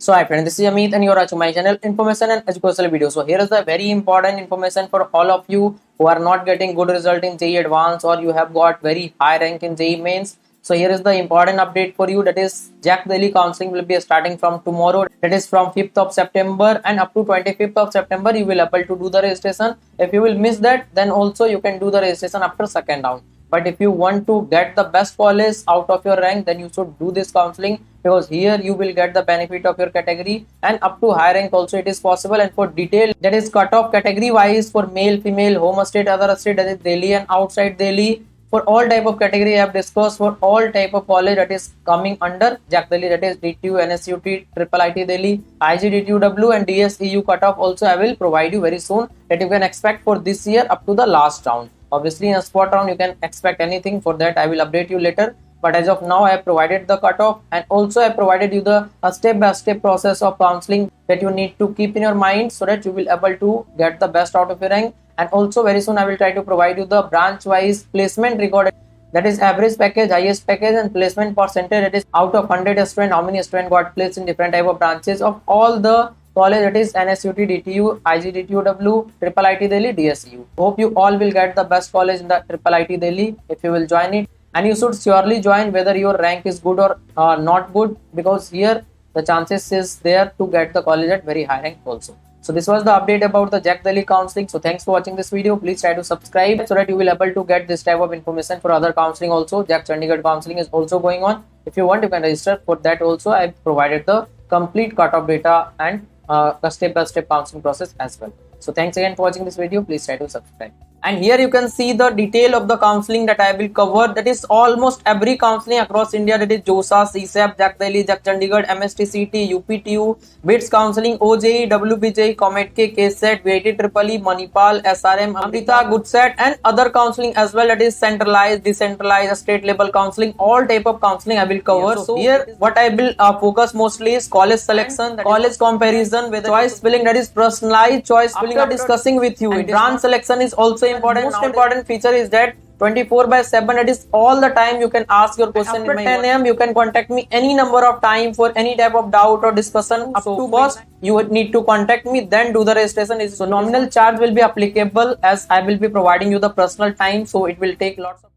So hi friend, this is Amit and you are watching my channel Information and Educational Video. So here is the very important information for all of you who are not getting good result in JEE Advanced or you have got very high rank in JEE Mains. So here is the important update for you, that is JAC Delhi counseling will be starting from tomorrow, that is from 5th of September and up to 25th of September you will able to do the registration. If you will miss that, then also you can do the registration after second round. But if you want to get the best college out of your rank, then you should do this counseling, because here you will get the benefit of your category and up to high rank also it is possible. And for detail, that is cut off category wise for male, female, home state, other state, that is Delhi and outside Delhi, for all type of category I have discussed, for all type of college that is coming under JAC Delhi, that is DTU, NSUT, Triple IT Delhi, IGDTUW and DSEU cutoff also I will provide you very soon, that you can expect for this year up to the last round. Obviously in a spot round you can expect anything, for that I will update you later. But as of now I have provided the cutoff, and also I provided you the step-by-step process of counseling that you need to keep in your mind, so that you will able to get the best out of your rank. And also very soon I will try to provide you the branch wise placement record, that is average package, highest package and placement percentage, that is out of 100 students how many students got placed in different type of branches of all the college, that is NSUT, DTU, IGDTUW, Triple IT Delhi, DSU. Hope you all will get the best college in the Triple IT Delhi if you will join it. And you should surely join whether your rank is good or not good, because here the chances is there to get the college at very high rank also. So this was the update about the JAC Delhi counseling. So thanks for watching this video. Please try to subscribe so that you will able to get this type of information for other counseling also. JAC Chandigarh counseling is also going on. If you want, you can register for that also. I provided the complete cutoff data and the step-by-step counseling process as well. So thanks again for watching this video. Please try to subscribe. And here you can see the detail of the counseling that I will cover. That is almost every counseling across India, that is JOSA, CSAP, JAC Delhi, JAC Chandigarh, MSTCT, UPTU, BITS counseling, OJE, WBJE, COMEDK, KSET, VIT Triple E, Manipal, SRM, Amrita, GoodSet and other counseling as well, that is centralized, decentralized, state level counseling, all type of counseling I will cover. So here what I will focus mostly is college selection, college comparison, with choice filling, that is personalized choice filling, after discussing with you. Branch selection is also important. Most important feature is that 24/7, that is all the time you can ask your question. After 10 AM you can contact me any number of time for any type of doubt or discussion. Up to first you would need to contact me, then do the registration. So nominal charge will be applicable, as I will be providing you the personal time, so it will take lots of